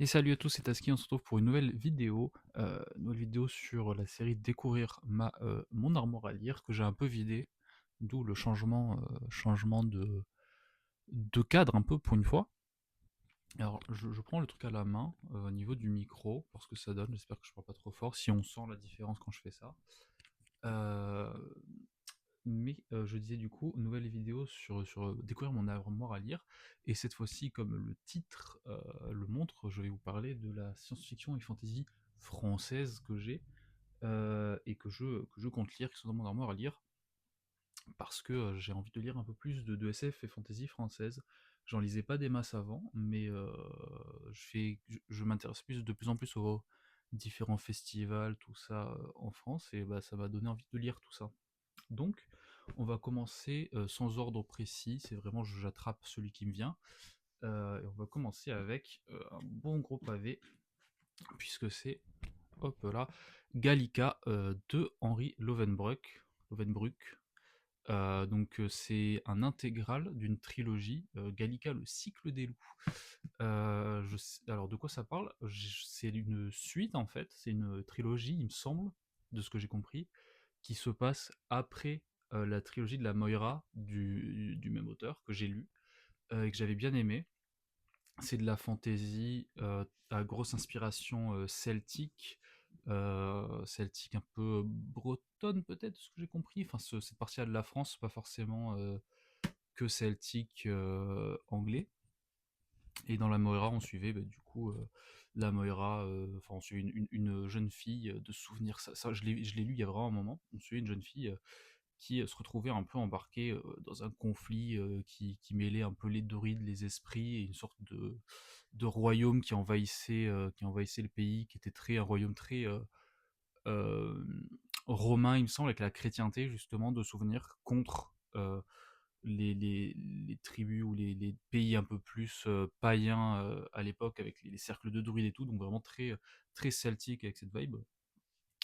Et salut à tous, c'est Taski, on se retrouve pour une nouvelle vidéo sur la série Découvrir mon armoire à lire que j'ai un peu vidé, d'où le changement de cadre un peu pour une fois. Alors je prends le truc à la main au niveau du micro, parce que ça donne, j'espère que je parle pas trop fort, si on sent la différence quand je fais ça. Euh, mais je disais du coup, nouvelle vidéo sur découvrir mon armoire à lire, et cette fois-ci, comme le titre le montre, je vais vous parler de la science-fiction et fantasy française que j'ai, et que je compte lire, qui sont dans mon armoire à lire, parce que j'ai envie de lire un peu plus de SF et fantasy française. J'en lisais pas des masses avant, mais je m'intéresse de plus en plus aux différents festivals, tout ça en France, et bah, ça m'a donné envie de lire tout ça. Donc, on va commencer sans ordre précis, c'est vraiment j'attrape celui qui me vient. Et on va commencer avec un bon gros pavé, puisque c'est, hop là, Gallica de Henri Lovenbruck. Donc c'est un intégral d'une trilogie, Gallica, le cycle des loups. Alors de quoi ça parle? C'est une suite en fait, c'est une trilogie, il me semble, de ce que j'ai compris, qui se passe après la trilogie de la Moira du même auteur que j'ai lu et que j'avais bien aimé. C'est de la fantasy à grosse inspiration celtique un peu bretonne peut-être, ce que j'ai compris. Enfin, cette partie-là de la France, pas forcément que celtique anglais. Et dans la Moira, on suivait du coup la Moira, enfin on suivait une jeune fille de souvenirs. Ça, je l'ai lu il y a vraiment un moment. On suivait une jeune fille qui se retrouvait un peu embarquée dans un conflit qui mêlait un peu les Dorides, les esprits, et une sorte de royaume qui envahissait le pays, qui était un royaume très euh, romain, il me semble, avec la chrétienté justement de souvenirs contre les tribus ou les pays un peu plus païens à l'époque, avec les cercles de druides et tout, donc vraiment très celtique avec cette vibe.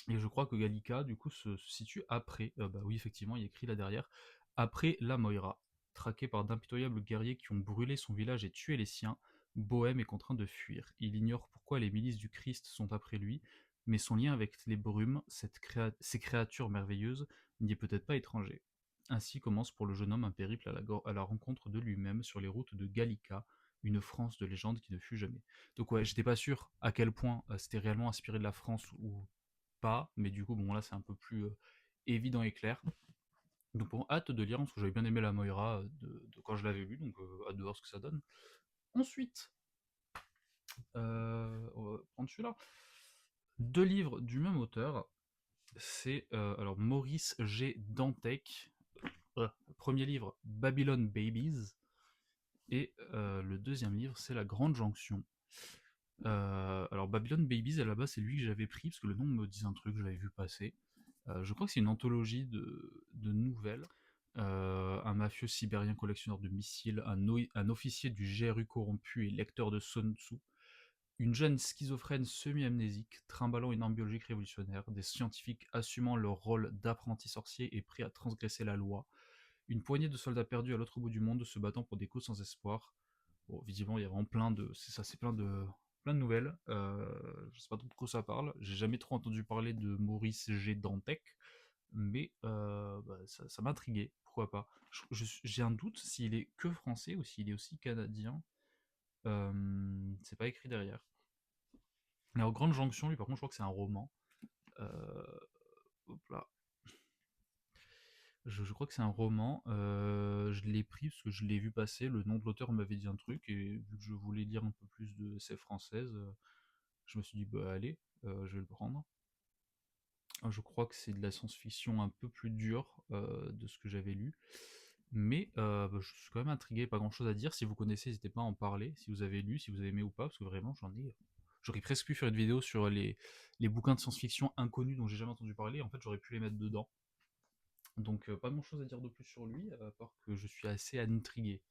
Et je crois que Gallica, du coup, se situe après, bah oui, effectivement, il y a écrit là derrière, après la Moira. Traqué par d'impitoyables guerriers qui ont brûlé son village et tué les siens, Bohème est contraint de fuir. Il ignore pourquoi les milices du Christ sont après lui, mais son lien avec les brumes, ces créatures merveilleuses, n'y est peut-être pas étranger. Ainsi commence pour le jeune homme un périple à la rencontre de lui-même sur les routes de Gallica, une France de légende qui ne fut jamais. Donc ouais, j'étais pas sûr à quel point c'était réellement inspiré de la France ou pas, mais du coup, bon, là, c'est un peu plus évident et clair. Donc, bon, hâte de lire, parce que j'avais bien aimé la Moira de quand je l'avais lu, donc hâte de voir ce que ça donne. Ensuite, on va prendre celui-là. Deux livres du même auteur, c'est alors Maurice G. Dantec. Le premier livre, Babylon Babies, et le deuxième livre, c'est La Grande Jonction. Alors Babylon Babies, à la base, c'est lui que j'avais pris, parce que le nom me disait un truc, je l'avais vu passer. Je crois que c'est une anthologie de nouvelles. Un mafieux sibérien collectionneur de missiles, un officier du GRU corrompu et lecteur de Sun Tzu, une jeune schizophrène semi-amnésique, trimballant une arme biologique révolutionnaire, des scientifiques assumant leur rôle d'apprentis sorciers et prêts à transgresser la loi, une poignée de soldats perdus à l'autre bout du monde se battant pour des causes sans espoir. Bon, visiblement, il y a vraiment c'est plein de nouvelles. Je sais pas trop de quoi ça parle. J'ai jamais trop entendu parler de Maurice G. Dantec, mais bah, ça m'a intrigué. Pourquoi pas? J'ai un doute s'il est que français ou s'il est aussi canadien. C'est pas écrit derrière. Alors, Grande Jonction, lui, par contre, je crois que c'est un roman. Euh, Hop là. Je crois que c'est un roman. Je l'ai pris parce que je l'ai vu passer. Le nom de l'auteur m'avait dit un truc, et vu que je voulais lire un peu plus de SF française, je me suis dit, bah allez, je vais le prendre. Je crois que c'est de la science-fiction un peu plus dure de ce que j'avais lu. Mais bah, je suis quand même intrigué, pas grand chose à dire. Si vous connaissez, n'hésitez pas à en parler. Si vous avez lu, si vous avez aimé ou pas, parce que vraiment, j'en ai. J'aurais presque pu faire une vidéo sur les bouquins de science-fiction inconnus dont j'ai jamais entendu parler. En fait, j'aurais pu les mettre dedans. Donc, pas grand chose à dire de plus sur lui, à part que je suis assez intrigué.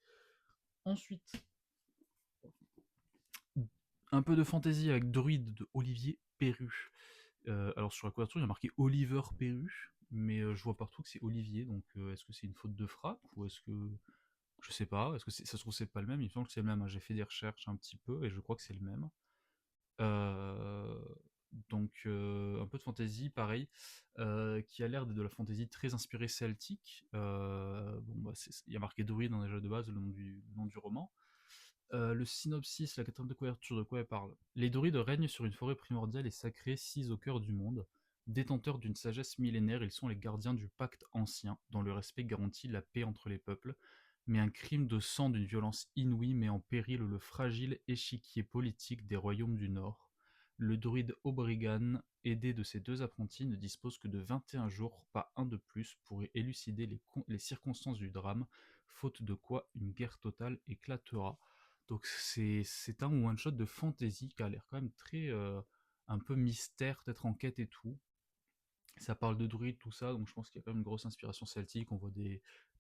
Ensuite, un peu de fantaisie avec Druide de Olivier Perru. Alors sur la couverture, il y a marqué Oliver Perru, mais je vois partout que c'est Olivier, donc est-ce que c'est une faute de frappe, ou est-ce que... Je sais pas, est-ce que ça se trouve c'est pas le même? Il me semble que c'est le même, hein. J'ai fait des recherches un petit peu, et je crois que c'est le même. Euh, un peu de fantasy, pareil, qui a l'air de la fantasy très inspirée celtique. Bon, bah, il y a marqué druide dans déjà de base, le nom du roman. Le synopsis, la quatrième de couverture, de quoi elle parle? Les druides règnent sur une forêt primordiale et sacrée, sise au cœur du monde. Détenteurs d'une sagesse millénaire, ils sont les gardiens du pacte ancien, dont le respect garantit la paix entre les peuples. Mais un crime de sang d'une violence inouïe met en péril le fragile échiquier politique des royaumes du Nord. Le druide Obrigan, aidé de ses deux apprentis, ne dispose que de 21 jours, pas un de plus, pour élucider les circonstances du drame, faute de quoi une guerre totale éclatera. Donc c'est un one-shot de fantasy qui a l'air quand même très un peu mystère, peut-être enquête et tout. Ça parle de druides, tout ça, donc je pense qu'il y a quand même une grosse inspiration celtique. On voit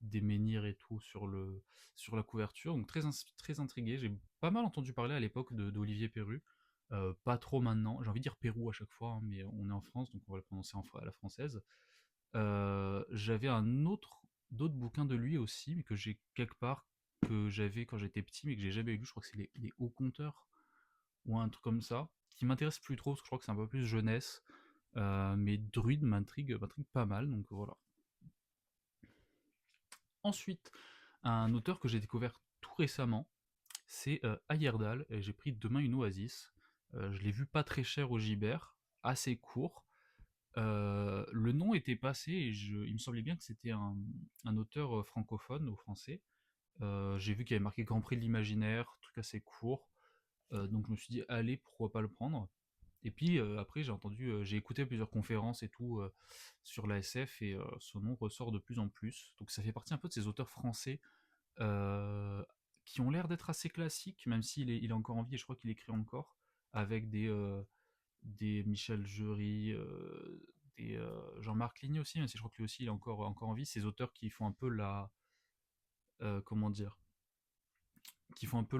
des menhirs et tout sur la couverture, donc très intrigué. J'ai pas mal entendu parler à l'époque d'Olivier Perru. Pas trop maintenant, j'ai envie de dire Pérou à chaque fois, hein, mais on est en France, donc on va le prononcer à la française. J'avais d'autres bouquins de lui aussi, mais que j'ai quelque part, que j'avais quand j'étais petit, mais que j'ai jamais lu. Je crois que c'est les Hauts Compteurs, ou un truc comme ça, qui m'intéresse plus trop, parce que je crois que c'est un peu plus jeunesse. Mais Druide m'intrigue pas mal, donc voilà. Ensuite, un auteur que j'ai découvert tout récemment, c'est Ayerdal, et j'ai pris Demain une oasis. Je l'ai vu pas très cher au Gibert, assez court. Le nom était passé, et il me semblait bien que c'était un auteur francophone ou français. J'ai vu qu'il y avait marqué Grand Prix de l'Imaginaire, truc assez court. Donc je me suis dit, allez, pourquoi pas le prendre. Et puis après, j'ai écouté plusieurs conférences et tout sur la SF, et son nom ressort de plus en plus. Donc ça fait partie un peu de ces auteurs français euh, qui ont l'air d'être assez classiques, même il est encore en vie, et je crois qu'il écrit encore, avec des Michel Jury, des Jean-Marc Ligny aussi, même si je crois que lui aussi il est encore en vie. Ces auteurs qui font un peu comment dire, qui font un peu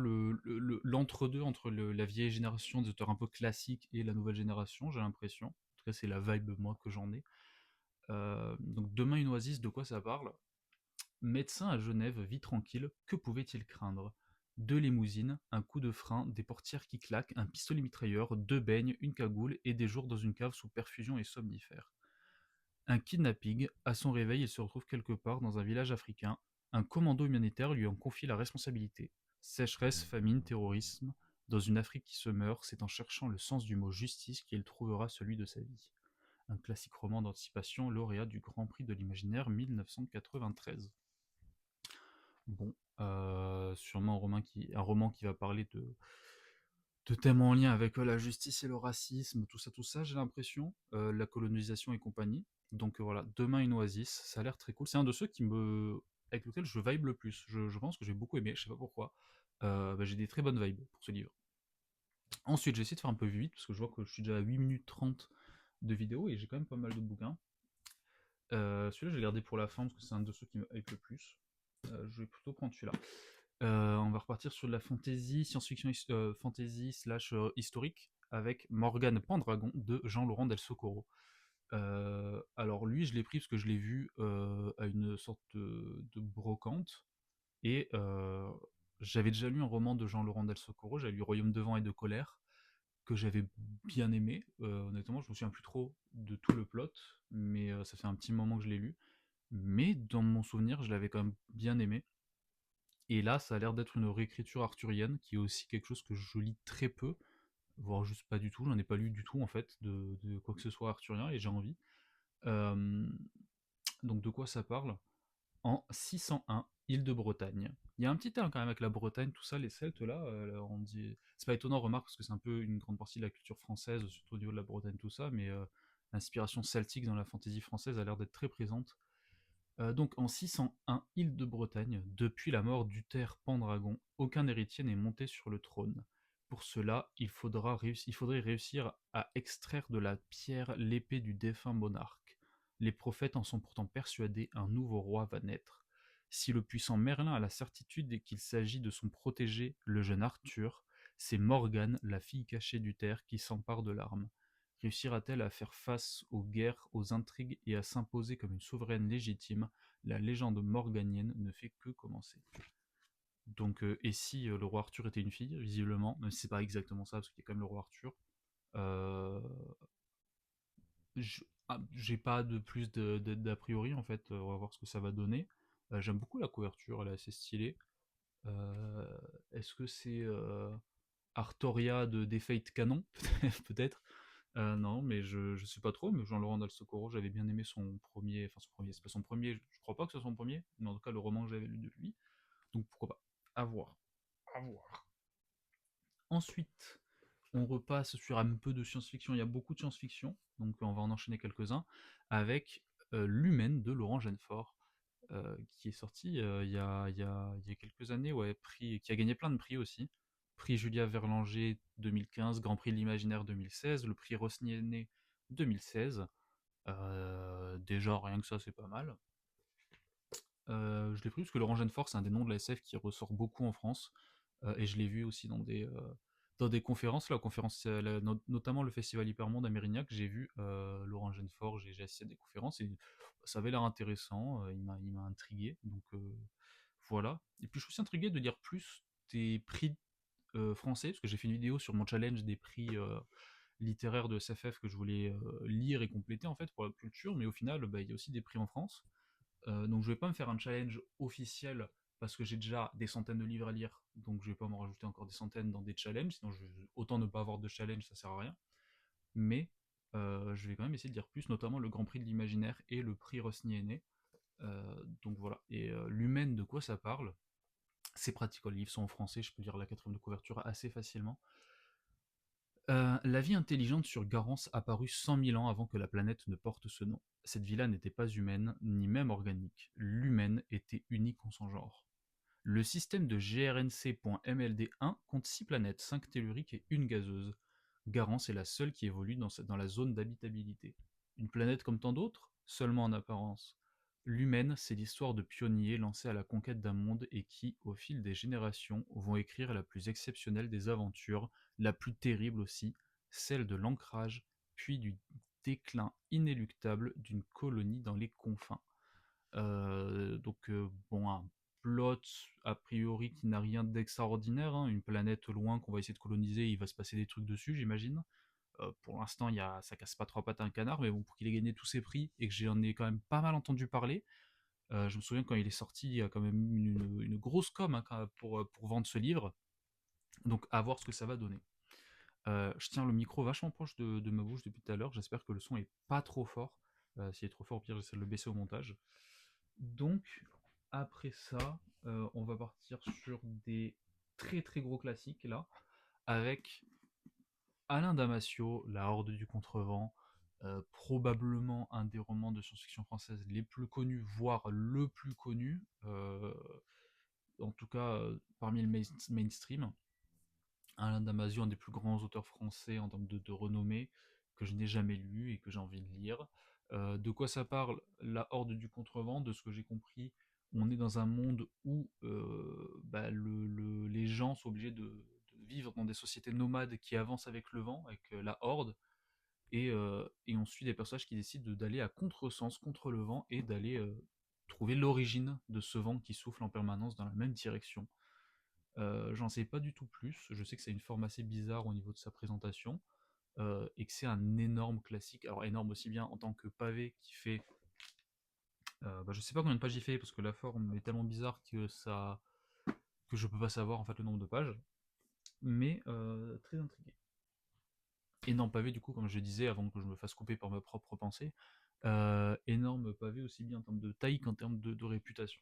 l'entre-deux entre la vieille génération des auteurs un peu classiques et la nouvelle génération, j'ai l'impression. En tout cas, c'est la vibe, moi, que j'en ai. Donc, Demain une oasis, de quoi ça parle? Médecin à Genève, vie tranquille, que pouvait-il craindre? Deux limousines, un coup de frein, des portières qui claquent, un pistolet mitrailleur, deux beignes, une cagoule et des jours dans une cave sous perfusion et somnifère. Un kidnapping, à son réveil, il se retrouve quelque part dans un village africain. Un commando humanitaire lui en confie la responsabilité. Sécheresse, famine, terrorisme. Dans une Afrique qui se meurt, c'est en cherchant le sens du mot justice qu'il trouvera celui de sa vie. Un classique roman d'anticipation, lauréat du Grand Prix de l'Imaginaire 1993. Bon, sûrement un roman qui va parler de thèmes en lien avec la justice et le racisme, tout ça, j'ai l'impression, la colonisation et compagnie. Donc voilà, Demain une oasis, ça a l'air très cool. C'est un de ceux avec lequel je vibe le plus. Je pense que j'ai beaucoup aimé, je sais pas pourquoi. Bah, j'ai des très bonnes vibes pour ce livre. Ensuite, j'ai essayé de faire un peu vite, parce que je vois que je suis déjà à 8 minutes 30 de vidéo, et j'ai quand même pas mal de bouquins. Celui-là, je l'ai gardé pour la fin, parce que c'est un de ceux qui me hype le plus. Je vais plutôt prendre celui-là. On va repartir sur de la fantasy, science-fiction, fantasy slash historique, avec Morgane Pendragon de Jean-Laurent Del Socorro. Alors lui, je l'ai pris parce que je l'ai vu à une sorte de brocante, et j'avais déjà lu un roman de Jean-Laurent Del Socorro, j'avais lu Royaume de vent et de colère, que j'avais bien aimé. Honnêtement, je me souviens plus trop de tout le plot, mais ça fait un petit moment que je l'ai lu. Mais dans mon souvenir, je l'avais quand même bien aimé. Et là, ça a l'air d'être une réécriture arthurienne, qui est aussi quelque chose que je lis très peu, voire juste pas du tout. J'en ai pas lu du tout en fait de quoi que ce soit arthurien, et j'ai envie. Euh, donc de quoi ça parle? En 601, île de Bretagne. Il y a un petit lien quand même avec la Bretagne, tout ça, les Celtes là, on dit. C'est pas étonnant, remarque, parce que c'est un peu une grande partie de la culture française, surtout au niveau de la Bretagne, tout ça, mais l'inspiration celtique dans la fantaisie française a l'air d'être très présente. Donc en 601, île de Bretagne, depuis la mort d'Uther Pendragon, aucun héritier n'est monté sur le trône. Pour cela, il faudrait réussir à extraire de la pierre l'épée du défunt monarque. Les prophètes en sont pourtant persuadés, un nouveau roi va naître. Si le puissant Merlin a la certitude qu'il s'agit de son protégé, le jeune Arthur, c'est Morgane, la fille cachée d'Uther, qui s'empare de l'arme. Réussira-t-elle à faire face aux guerres, aux intrigues et à s'imposer comme une souveraine légitime? La légende morganienne ne fait que commencer. Donc, et si le roi Arthur était une fille, visiblement, même si c'est pas exactement ça, parce qu'il y a quand même le roi Arthur. Euh, j'ai pas de plus d'a priori en fait, on va voir ce que ça va donner. J'aime beaucoup la couverture, elle est assez stylée. Euh, Est-ce que c'est Artoria des Fate Canon? Peut-être. Non, mais je sais pas trop, mais Jean-Laurent Del Socorro, j'avais bien aimé son premier, enfin son premier, c'est pas son premier, je crois pas que ce soit son premier, mais en tout cas le roman que j'avais lu de lui, donc pourquoi pas. À voir. À voir. Ensuite, on repasse sur un peu de science-fiction. Il y a beaucoup de science-fiction, donc on va en enchaîner quelques-uns, avec L'Humaine de Laurent Genefort, qui est sorti il y a quelques années, ouais, qui a gagné plein de prix aussi. Prix Julia Verlanger 2015, Grand Prix de l'Imaginaire 2016, le prix Rosnier 2016. Déjà, rien que ça, c'est pas mal. Je l'ai pris parce que Laurent Genefort, c'est un des noms de la SF qui ressort beaucoup en France. Et je l'ai vu aussi dans des conférences, là, notamment le festival Hypermonde à Mérignac. J'ai vu Laurent Genefort, j'ai assisté à des conférences et ça avait l'air intéressant. Il m'a intrigué. Donc voilà. Et puis je suis aussi intrigué de lire plus des prix français, parce que j'ai fait une vidéo sur mon challenge des prix littéraires de SFF que je voulais lire et compléter en fait pour la culture, mais au final, bah, il y a aussi des prix en France. Donc je vais pas me faire un challenge officiel parce que j'ai déjà des centaines de livres à lire, donc je vais pas m'en rajouter encore des centaines dans des challenges, sinon autant ne pas avoir de challenge, ça sert à rien. Mais je vais quand même essayer de lire plus, notamment le Grand Prix de l'Imaginaire et le prix Rosny-Aîné. Donc voilà. Et l'humaine, de quoi ça parle? C'est pratique, les livres sont en français, je peux lire la quatrième de couverture assez facilement. La vie intelligente sur Garance apparut 100 000 ans avant que la planète ne porte ce nom. Cette vie-là n'était pas humaine, ni même organique. L'humaine était unique en son genre. Le système de GRNC.MLD1 compte 6 planètes, 5 telluriques et une gazeuse. Garance est la seule qui évolue dans la zone d'habitabilité. Une planète comme tant d'autres? Seulement en apparence. L'humaine, c'est l'histoire de pionniers lancés à la conquête d'un monde et qui, au fil des générations, vont écrire la plus exceptionnelle des aventures, la plus terrible aussi, celle de l'ancrage, puis du déclin inéluctable d'une colonie dans les confins. Bon, un plot a priori qui n'a rien d'extraordinaire, hein, une planète loin qu'on va essayer de coloniser, il va se passer des trucs dessus, j'imagine. Pour l'instant, ça casse pas trois pattes à un canard, mais bon, pour qu'il ait gagné tous ses prix et que j'en ai quand même pas mal entendu parler, je me souviens quand il est sorti, il y a quand même une grosse com hein, pour vendre ce livre, donc à voir ce que ça va donner. Je tiens le micro vachement proche de ma bouche depuis tout à l'heure, j'espère que le son est pas trop fort. S'il est trop fort, au pire, j'essaie de le baisser au montage. Donc, après ça, on va partir sur des très très gros classiques là, avec Alain Damasio, La Horde du Contrevent, probablement un des romans de science-fiction française les plus connus, voire le plus connu, en tout cas parmi le mainstream. Alain Damasio, un des plus grands auteurs français en termes de renommée, que je n'ai jamais lu et que j'ai envie de lire. De quoi ça parle? La Horde du Contrevent, de ce que j'ai compris, on est dans un monde où bah, les gens sont obligés de vivre dans des sociétés nomades qui avancent avec le vent, avec la Horde, et on suit des personnages qui décident d'aller à contresens, contre le vent, et d'aller trouver l'origine de ce vent qui souffle en permanence dans la même direction. J'en sais pas du tout plus. Je sais que c'est une forme assez bizarre au niveau de sa présentation et que c'est un énorme classique. Alors énorme aussi bien en tant que pavé qui fait, bah, je sais pas combien de pages il fait parce que la forme est tellement bizarre que je peux pas savoir en fait le nombre de pages, mais très intrigué. Énorme pavé du coup, comme je disais avant que je me fasse couper par ma propre pensée. Énorme pavé aussi bien en termes de taille qu'en termes de réputation.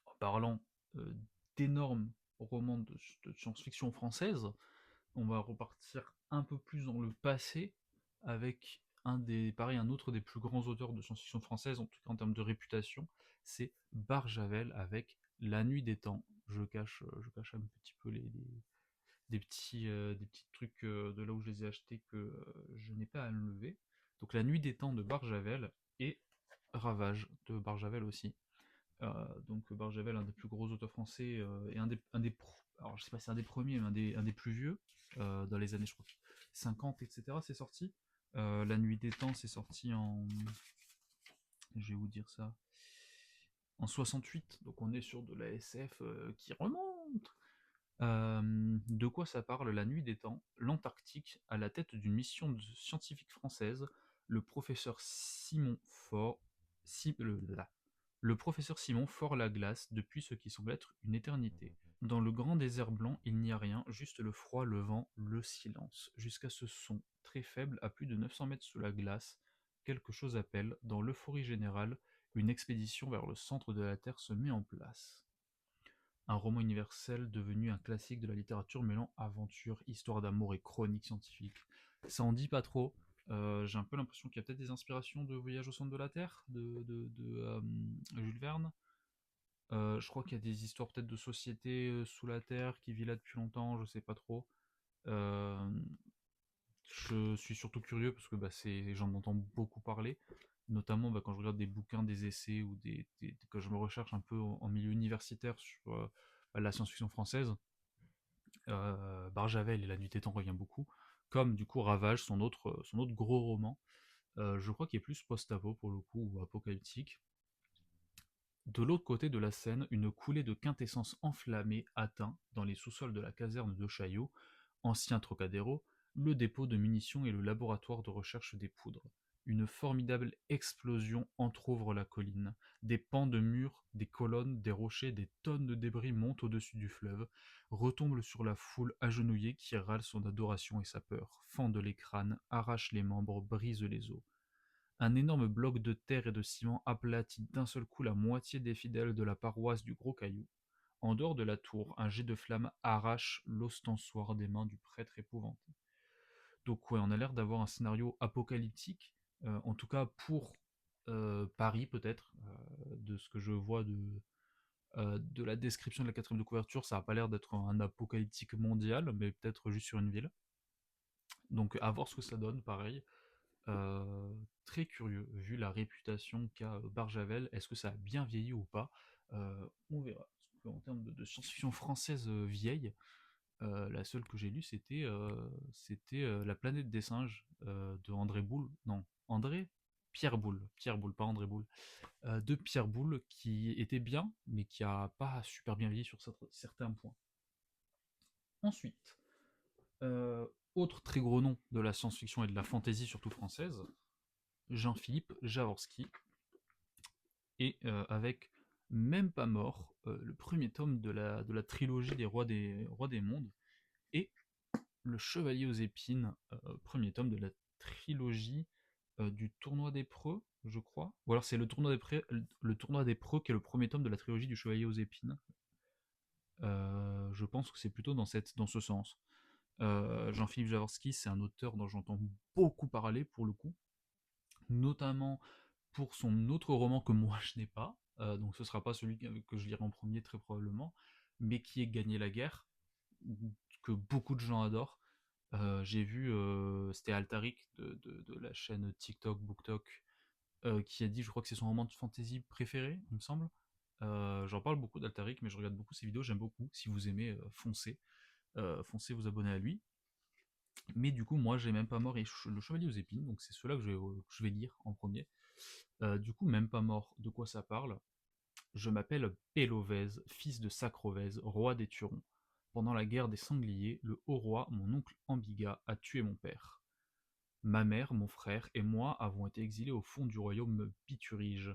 En parlant euh, d'énormes romans de science-fiction française, on va repartir un peu plus dans le passé avec un autre des plus grands auteurs de science-fiction française, en tout cas en termes de réputation, c'est Barjavel avec La Nuit des Temps. Je cache un petit peu des petits trucs de là où je les ai achetés que je n'ai pas à enlever. Donc La Nuit des Temps de Barjavel et Ravage de Barjavel aussi. Donc Barjavel, un des plus gros auteurs français et alors je sais pas si c'est un des premiers, mais un des plus vieux, dans les années je crois 50, etc. C'est sorti. La Nuit des Temps, c'est sorti en, je vais vous dire ça, en 68, donc on est sur de la SF qui remonte. De quoi ça parle? La nuit des temps, l'Antarctique, à la tête d'une mission scientifique française, le professeur Simon Faure, le professeur Simon ford la glace depuis ce qui semble être une éternité. Dans le grand désert blanc, il n'y a rien, juste le froid, le vent, le silence. Jusqu'à ce son, très faible, à plus de 900 mètres sous la glace, quelque chose appelle, dans l'euphorie générale, une expédition vers le centre de la Terre se met en place. Un roman universel devenu un classique de la littérature mêlant aventure, histoire d'amour et chronique scientifique. Ça en dit pas trop. J'ai un peu l'impression qu'il y a peut-être des inspirations de Voyage au centre de la Terre de Jules Verne. Je crois qu'il y a des histoires peut-être de société sous la Terre qui vit là depuis longtemps, je sais pas trop. Euh, je suis surtout curieux parce que j'en entends beaucoup parler, notamment quand je regarde des bouquins, des essais ou que je me recherche un peu en milieu universitaire sur la science-fiction française. Barjavel et La Nuit des Temps revient beaucoup, comme du coup Ravage, son autre gros roman, je crois qu'il est plus post-apo pour le coup, ou apocalyptique. De l'autre côté de la Seine, une coulée de quintessence enflammée atteint, dans les sous-sols de la caserne de Chaillot, ancien Trocadéro, le dépôt de munitions et le laboratoire de recherche des poudres. Une formidable explosion entr'ouvre la colline. Des pans de murs, des colonnes, des rochers, des tonnes de débris montent au-dessus du fleuve, retombent sur la foule agenouillée qui râle son adoration et sa peur, fendent les crânes, arrachent les membres, brisent les os. Un énorme bloc de terre et de ciment aplatit d'un seul coup la moitié des fidèles de la paroisse du Gros Caillou. En dehors de la tour, un jet de flamme arrache l'ostensoir des mains du prêtre épouvanté. Donc ouais, on a l'air d'avoir un scénario apocalyptique, en tout cas pour Paris peut-être, de ce que je vois de la description de la quatrième de couverture, ça n'a pas l'air d'être un apocalyptique mondial, mais peut-être juste sur une ville. Donc à voir ce que ça donne, pareil. Euh, Très curieux, vu la réputation qu'a Barjavel, est-ce que ça a bien vieilli ou pas? On verra. Parce qu'en termes de science-fiction française vieille, la seule que j'ai lue c'était La planète des singes de André Boulle. Non, André Pierre Boulle. Pierre Boulle, pas André Boulle. De Pierre Boulle qui était bien, mais qui a pas super bien vieilli sur certains points. Ensuite, euh, autre très gros nom de la science-fiction et de la fantasy, surtout française, Jean-Philippe Jaworski, et avec Même pas mort, le premier tome de la trilogie des rois des mondes, et Le Chevalier aux épines, premier tome de la trilogie du Tournoi des Preux, je crois. Ou alors c'est le Tournoi des Preux qui est le premier tome de la trilogie du Chevalier aux épines. Je pense que c'est plutôt dans ce sens. Jean-Philippe Jaworski, c'est un auteur dont j'entends beaucoup parler pour le coup, notamment pour son autre roman que moi je n'ai pas, donc ce sera pas celui que je lirai en premier très probablement, mais qui est Gagner la guerre, que beaucoup de gens adorent. J'ai vu, c'était Altaric de la chaîne TikTok, BookTok, qui a dit, je crois que c'est son roman de fantasy préféré, il me semble. J'en parle beaucoup d'Altaric, mais je regarde beaucoup ses vidéos, j'aime beaucoup. Si vous aimez, foncez vous abonner à lui. Mais du coup, moi, j'ai Même pas mort et Le Chevalier aux épines, donc c'est ceux-là que je vais lire en premier. Du coup, Même pas mort, de quoi ça parle? Je m'appelle Pélovèse, fils de Sacrovèse, roi des Turons. Pendant la guerre des Sangliers, le haut roi, mon oncle Ambiga, a tué mon père. Ma mère, mon frère et moi avons été exilés au fond du royaume Piturige.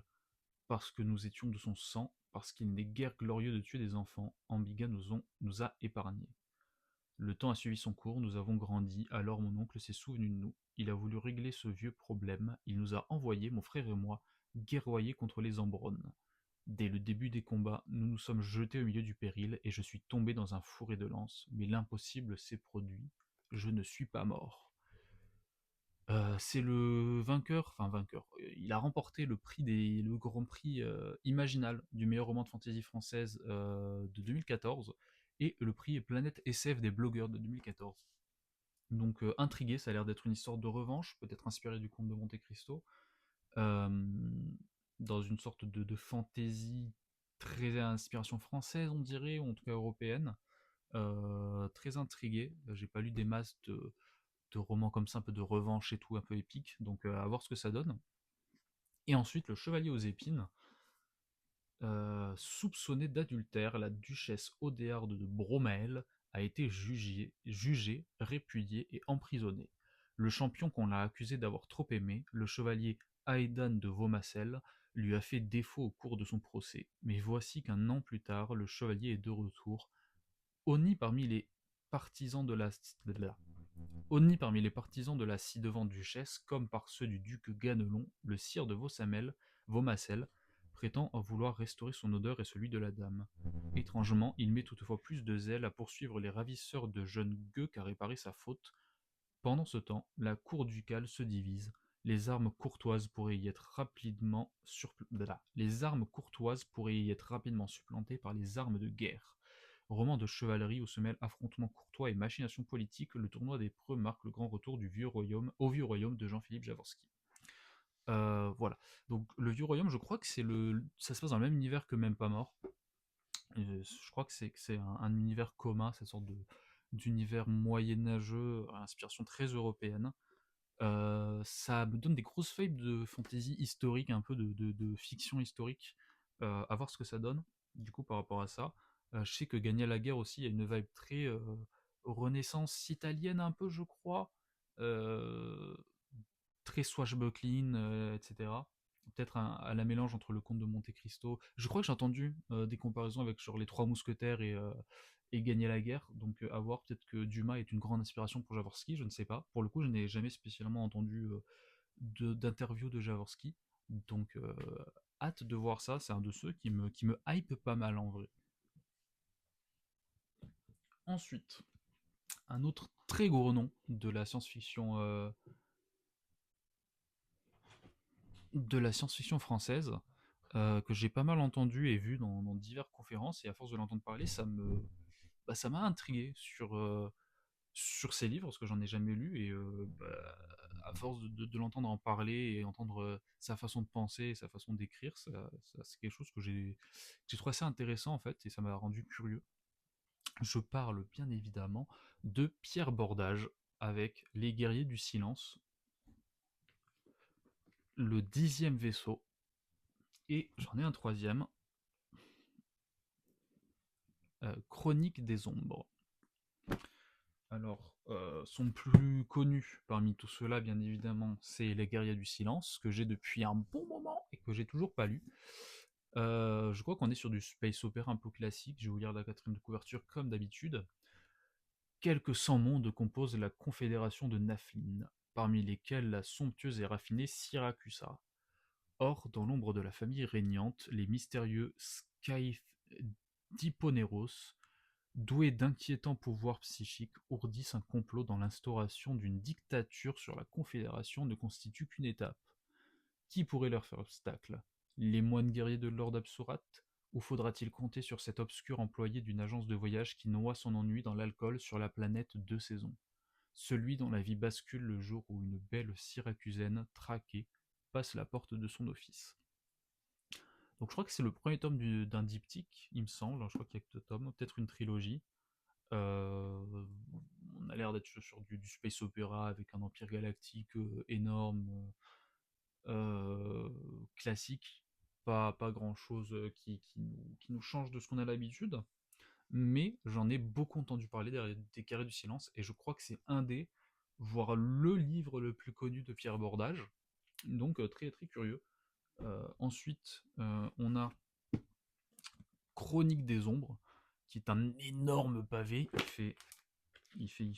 Parce que nous étions de son sang, parce qu'il n'est guère glorieux de tuer des enfants, Ambiga nous a épargnés. Le temps a suivi son cours, nous avons grandi, alors mon oncle s'est souvenu de nous. Il a voulu régler ce vieux problème, il nous a envoyés, mon frère et moi, guerroyer contre les Ambrones. Dès le début des combats, nous nous sommes jetés au milieu du péril et je suis tombé dans un fourré de lance, mais l'impossible s'est produit. Je ne suis pas mort. C'est le vainqueur, enfin vainqueur. Il a remporté le Grand Prix Imaginal du meilleur roman de fantasy française de 2014 et le prix Planète SF des blogueurs de 2014. Donc intrigué, ça a l'air d'être une histoire de revanche, peut-être inspirée du conte de Monte Cristo, euh, dans une sorte de fantasy très à inspiration française, on dirait, ou en tout cas européenne. Très intrigué. J'ai pas lu des masses de romans comme ça, un peu de revanche et tout, un peu épique, donc à voir ce que ça donne. Et ensuite, Le Chevalier aux épines. soupçonnée d'adultère, la duchesse Odéarde de Bromael a été jugée, répudiée et emprisonnée. Le champion qu'on l'a accusé d'avoir trop aimé, le chevalier Aedan de Vaumassel, lui a fait défaut au cours de son procès. Mais voici qu'un an plus tard, le chevalier est de retour, honni parmi les partisans de la ci-devant duchesse, comme par ceux du duc Ganelon, le sire de Vaumassel, prétend vouloir restaurer son odeur et celui de la dame. Étrangement, il met toutefois plus de zèle à poursuivre les ravisseurs de jeunes gueux qu'à réparer sa faute. Pendant ce temps, la cour ducale se divise. Les armes courtoises pourraient y être rapidement supplantées par les armes de guerre. Roman de chevalerie où se mêlent affrontements courtois et machinations politiques, le tournoi des preux marque le grand retour du vieux royaume au vieux royaume de Jean-Philippe Javorski. Voilà. Donc le vieux royaume, je crois que ça se passe dans le même univers que Même pas mort. Je crois que c'est un univers commun, cette sorte d'univers moyenâgeux, à inspiration très européenne. Ça me donne des grosses feuilles de fantasy historique, un peu de fiction historique, à voir ce que ça donne, du coup, par rapport à ça. Je sais que Gagner la guerre aussi, il y a une vibe très renaissance italienne, un peu, je crois. Euh, Très swashbuckling, etc. Peut-être à la mélange entre le comte de Monte Cristo. Je crois que j'ai entendu des comparaisons avec genre les Trois Mousquetaires et Gagner la guerre. Donc à voir, peut-être que Dumas est une grande inspiration pour Javorski, je ne sais pas. Pour le coup, je n'ai jamais spécialement entendu d'interview de Javorski. Donc hâte de voir ça, c'est un de ceux qui me hype pas mal en vrai. Ensuite, un autre très gros nom de la science-fiction française, que j'ai pas mal entendu et vu dans diverses conférences, et à force de l'entendre parler, ça m'a intrigué sur ces livres, parce que j'en ai jamais lu, et à force de l'entendre en parler et entendre sa façon de penser et sa façon d'écrire, c'est quelque chose que j'ai trouvé assez intéressant en fait, et ça m'a rendu curieux. Je parle bien évidemment de Pierre Bordage avec Les Guerriers du Silence, le 10e vaisseau, et j'en ai un troisième, Chronique des Ombres. Alors, son plus connu parmi tout cela, bien évidemment, c'est Les Guerriers du Silence, que j'ai depuis un bon moment et que j'ai toujours pas lu. Je crois qu'on est sur du space opera un peu classique, je vais vous lire la quatrième de couverture comme d'habitude. Quelques 100 mondes composent la confédération de Naflin, parmi lesquels la somptueuse et raffinée Syracusa. Or, dans l'ombre de la famille régnante, les mystérieux Skythiponeros, doués d'inquiétants pouvoirs psychiques, ourdissent un complot dans l'instauration d'une dictature sur la Confédération ne constitue qu'une étape. Qui pourrait leur faire obstacle? Les moines guerriers de Lord Absurat? Ou faudra-t-il compter sur cet obscur employé d'une agence de voyage qui noie son ennui dans l'alcool sur la planète Deux Saisons? Celui dont la vie bascule le jour où une belle syracusaine, traquée, passe la porte de son office. Donc je crois que c'est le premier tome d'un diptyque, il me semble. Je crois qu'il y a que deux tomes, peut-être une trilogie. Euh, on a l'air d'être sur du space opéra avec un empire galactique énorme, classique. Pas grand chose qui nous change de ce qu'on a l'habitude. Mais j'en ai beaucoup entendu parler des Carrés du Silence, et je crois que c'est voire le livre le plus connu de Pierre Bordage. Donc très très curieux. Ensuite, on a Chronique des Ombres, qui est un énorme pavé. Il fait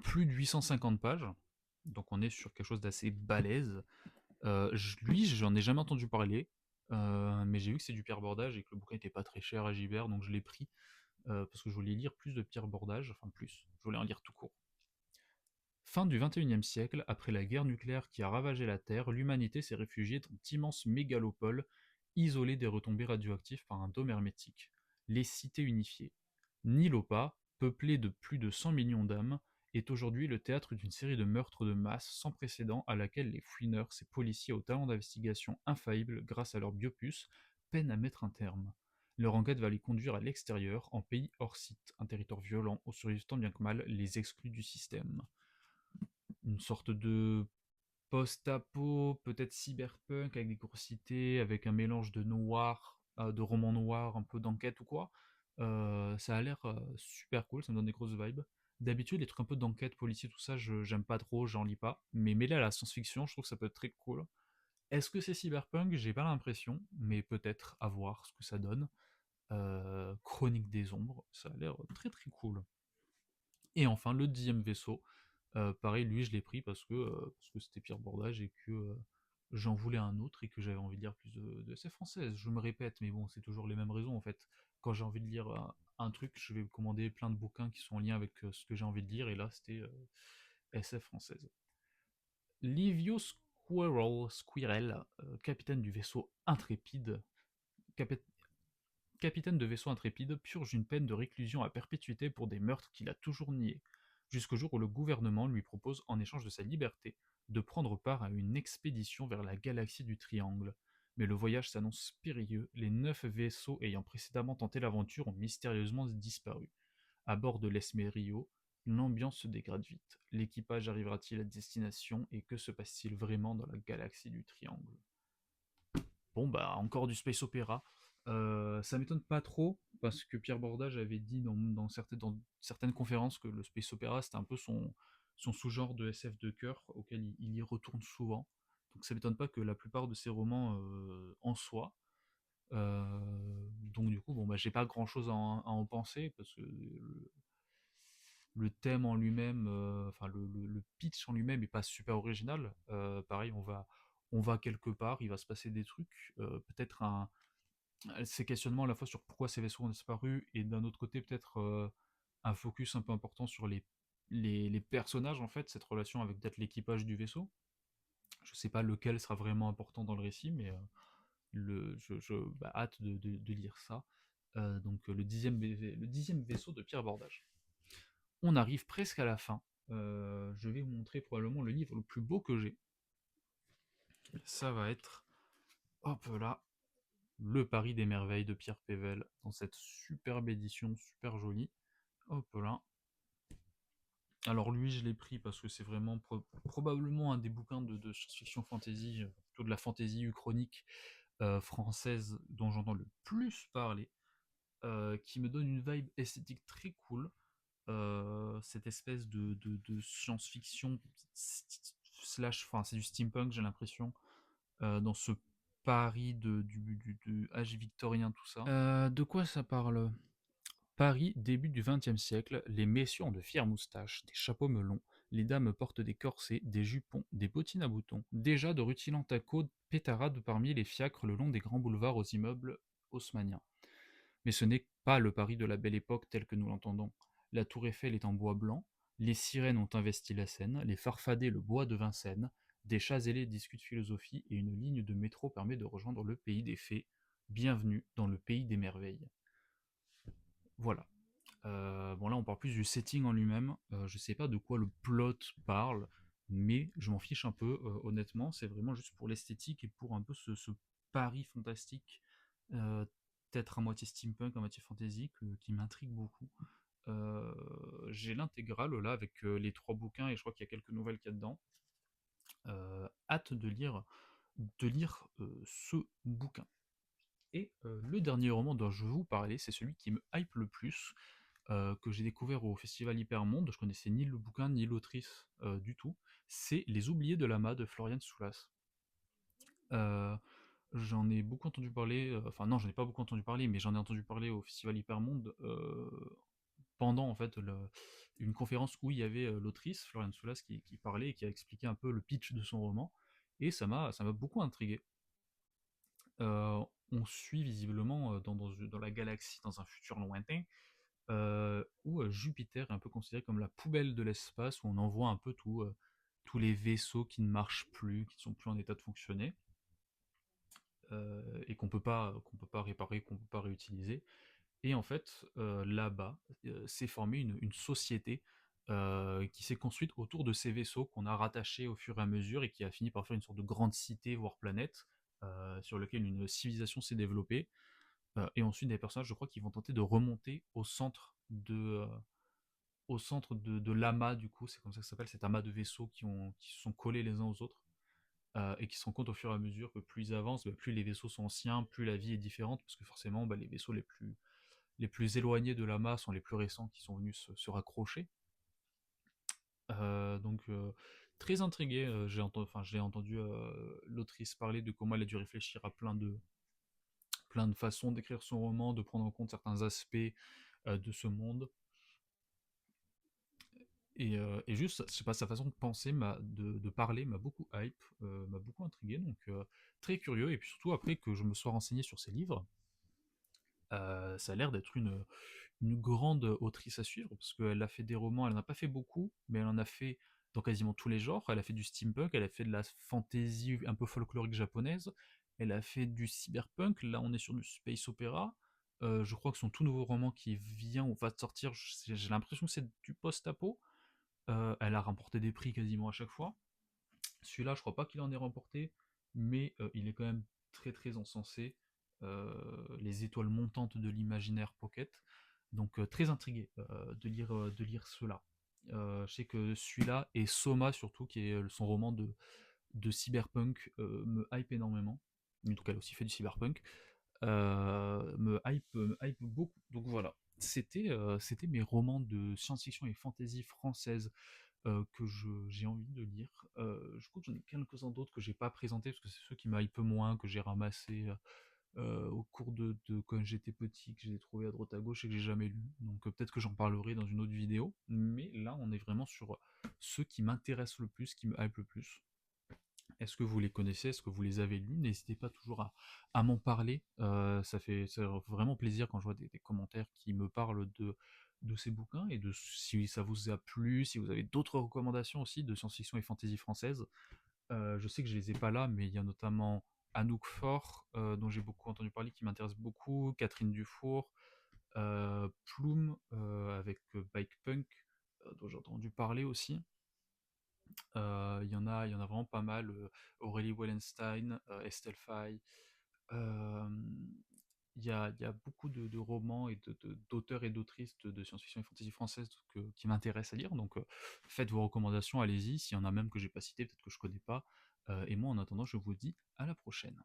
plus de 850 pages. Donc on est sur quelque chose d'assez balèze. Lui, j'en ai jamais entendu parler. Mais j'ai vu que c'est du Pierre Bordage et que le bouquin était pas très cher à Gibert, donc je l'ai pris parce que je voulais lire plus de Pierre Bordage, enfin plus, je voulais en lire tout court. Fin du XXIe siècle, après la guerre nucléaire qui a ravagé la Terre, l'humanité s'est réfugiée dans d'immenses mégalopoles, isolées des retombées radioactives par un dôme hermétique. Les cités unifiées. Nilopa, peuplée de plus de 100 millions d'âmes, est aujourd'hui le théâtre d'une série de meurtres de masse sans précédent à laquelle les fouineurs, ces policiers au talent d'investigation infaillible grâce à leur biopuce, peinent à mettre un terme. Leur enquête va les conduire à l'extérieur, en pays hors site, un territoire violent où survivent tant bien que mal les exclus du système. Une sorte de post-apo, peut-être cyberpunk, avec des grosses cités, avec un mélange de noir, de roman noir, un peu d'enquête ou quoi. Ça a l'air super cool, ça me donne des grosses vibes. D'habitude, les trucs un peu d'enquête, policier, tout ça, j'aime pas trop, j'en lis pas. Mais mêlé à la science-fiction, je trouve que ça peut être très cool. Est-ce que c'est cyberpunk? J'ai pas l'impression, mais peut-être à voir ce que ça donne. Chronique des ombres, ça a l'air très très cool. Et enfin, le 10e vaisseau, pareil, lui, je l'ai pris parce que c'était Pierre Bordage et que j'en voulais un autre et que j'avais envie de lire plus de SF française. Je me répète, mais bon, c'est toujours les mêmes raisons en fait. Quand j'ai envie de lire un truc, je vais commander plein de bouquins qui sont en lien avec ce que j'ai envie de lire, et là, c'était SF française. Livio Squirrel, capitaine du vaisseau Intrépide, capi- capitaine de vaisseau intrépide, purge une peine de réclusion à perpétuité pour des meurtres qu'il a toujours niés, jusqu'au jour où le gouvernement lui propose, en échange de sa liberté, de prendre part à une expédition vers la galaxie du Triangle. Mais le voyage s'annonce périlleux, les 9 vaisseaux ayant précédemment tenté l'aventure ont mystérieusement disparu. À bord de l'Esmerio, l'ambiance se dégrade vite. L'équipage arrivera-t-il à destination, et que se passe-t-il vraiment dans la galaxie du Triangle? Bon, bah, encore du space opéra. Ça m'étonne pas trop, parce que Pierre Bordage avait dit dans certaines conférences que le space opéra c'était un peu son sous-genre de SF de cœur auquel il y retourne souvent. Donc ça m'étonne pas que la plupart de ses romans en soient. Donc du coup, bon, bah, j'ai pas grand-chose à en penser, parce que le thème en lui-même, enfin le pitch en lui-même est pas super original. Pareil, on va quelque part, il va se passer des trucs, peut-être ces questionnements à la fois sur pourquoi ces vaisseaux ont disparu, et d'un autre côté peut-être un focus un peu important sur les personnages en fait, cette relation avec peut-être l'équipage du vaisseau. Je sais pas lequel sera vraiment important dans le récit, mais hâte de lire ça. Donc le dixième vaisseau de Pierre Bordage. On arrive presque à la fin. Je vais vous montrer probablement le livre le plus beau que j'ai. Ça va être, hop là, Le Paris des Merveilles de Pierre Pével, dans cette superbe édition, super jolie. Hop là. Alors lui, je l'ai pris parce que c'est vraiment probablement un des bouquins de science-fiction fantasy, plutôt de la fantasy uchronique française dont j'entends le plus parler, qui me donne une vibe esthétique très cool. Cette espèce de science-fiction slash, enfin c'est du steampunk, j'ai l'impression, dans ce Paris du âge victorien, tout ça. De quoi ça parle? Paris, début du XXe siècle, les messieurs ont de fières moustaches, des chapeaux melons, les dames portent des corsets, des jupons, des bottines à boutons. Déjà, de rutilants tacos pétaradent parmi les fiacres le long des grands boulevards aux immeubles haussmanniens. Mais ce n'est pas le Paris de la Belle Époque tel que nous l'entendons. La tour Eiffel est en bois blanc, les sirènes ont investi la Seine, les farfadets le bois de Vincennes, des chats ailés discutent philosophie, et une ligne de métro permet de rejoindre le pays des fées. Bienvenue dans le pays des merveilles. Voilà. Bon, là on parle plus du setting en lui-même. Je sais pas de quoi le plot parle, mais je m'en fiche un peu, honnêtement. C'est vraiment juste pour l'esthétique et pour un peu ce pari fantastique, euh, peut-être à moitié steampunk, à moitié fantasy, qui m'intrigue beaucoup. Euh, j'ai l'intégrale là avec les 3 bouquins, et je crois qu'il y a quelques nouvelles qu'il y a dedans. Hâte de lire ce bouquin. Et le dernier roman dont je vais vous parler, c'est celui qui me hype le plus, que j'ai découvert au festival Hypermonde. Je connaissais ni le bouquin ni l'autrice du tout. C'est Les Oubliés de Lama de Florian Soulas. Euh, J'en ai beaucoup entendu parler, enfin non, j'en ai pas beaucoup entendu parler, mais j'en ai entendu parler au festival Hypermonde pendant en fait une conférence où il y avait l'autrice Florian Soulas qui parlait et qui a expliqué un peu le pitch de son roman, et ça m'a beaucoup intrigué. On suit visiblement dans la galaxie, dans un futur lointain, où Jupiter est un peu considéré comme la poubelle de l'espace, où on envoie un peu tous les vaisseaux qui ne marchent plus, qui ne sont plus en état de fonctionner, et qu'on peut pas réparer, qu'on peut pas réutiliser. Et en fait, là-bas, s'est formée une société qui s'est construite autour de ces vaisseaux qu'on a rattachés au fur et à mesure, et qui a fini par faire une sorte de grande cité, voire planète, sur laquelle une civilisation s'est développée. Et ensuite, des personnages, je crois, qui vont tenter de remonter au centre de l'amas, du coup, c'est comme ça que ça s'appelle, cet amas de vaisseaux qui se sont collés les uns aux autres. et qui se rend compte au fur et à mesure que plus ils avancent, bah, plus les vaisseaux sont anciens, plus la vie est différente, parce que forcément, bah, les vaisseaux les plus éloignés de l'amas sont les plus récents qui sont venus se raccrocher. Donc très intrigué, j'ai entendu l'autrice parler de comment elle a dû réfléchir à plein de façons d'écrire son roman, de prendre en compte certains aspects de ce monde. Et juste, je sais pas, sa façon de penser, de parler, m'a beaucoup hype, m'a beaucoup intrigué, donc très curieux. Et puis surtout, après que je me sois renseigné sur ses livres, ça a l'air d'être une grande autrice à suivre, parce qu'elle a fait des romans, elle n'en a pas fait beaucoup, mais elle en a fait dans quasiment tous les genres. Elle a fait du steampunk, elle a fait de la fantasy un peu folklorique japonaise, elle a fait du cyberpunk, là on est sur du space opéra. Je crois que son tout nouveau roman qui vient ou va sortir, j'ai l'impression que c'est du post-apo. Elle a remporté des prix quasiment à chaque fois. Celui-là, je crois pas qu'il en ait remporté, mais il est quand même très très encensé. Les étoiles montantes de l'imaginaire pocket. Donc très intrigué de lire cela. Je sais que celui-là et Soma surtout, qui est son roman de cyberpunk, me hype énormément. Donc elle a aussi fait du cyberpunk. Me hype beaucoup. Donc voilà. C'était mes romans de science-fiction et fantasy française que j'ai envie de lire. Je crois que j'en ai quelques-uns d'autres que j'ai pas présentés parce que c'est ceux qui m'hypent moins, que j'ai ramassés au cours de quand j'étais petit, que j'ai trouvé à droite à gauche et que j'ai jamais lu. Donc peut-être que j'en parlerai dans une autre vidéo. Mais là, on est vraiment sur ceux qui m'intéressent le plus, qui me hype le plus. Est-ce que vous les connaissez? Est-ce que vous les avez lus? N'hésitez pas toujours à m'en parler. Ça fait vraiment plaisir quand je vois des commentaires qui me parlent de ces bouquins et de si ça vous a plu, si vous avez d'autres recommandations aussi de science-fiction et fantasy française. Je sais que je les ai pas là, mais il y a notamment Anouk Faure, dont j'ai beaucoup entendu parler, qui m'intéresse beaucoup, Catherine Dufour, Plume, avec Bike Punk, dont j'ai entendu parler aussi. Il y en a vraiment pas mal. Aurélie Wallenstein, Estelle Faye. Euh, il y a beaucoup de romans et d'auteurs et d'autrices de science-fiction et fantasy française qui m'intéressent à lire. Donc faites vos recommandations, allez-y. S'il y en a même que j'ai pas cité, peut-être que je connais pas. Et moi, en attendant, je vous dis à la prochaine.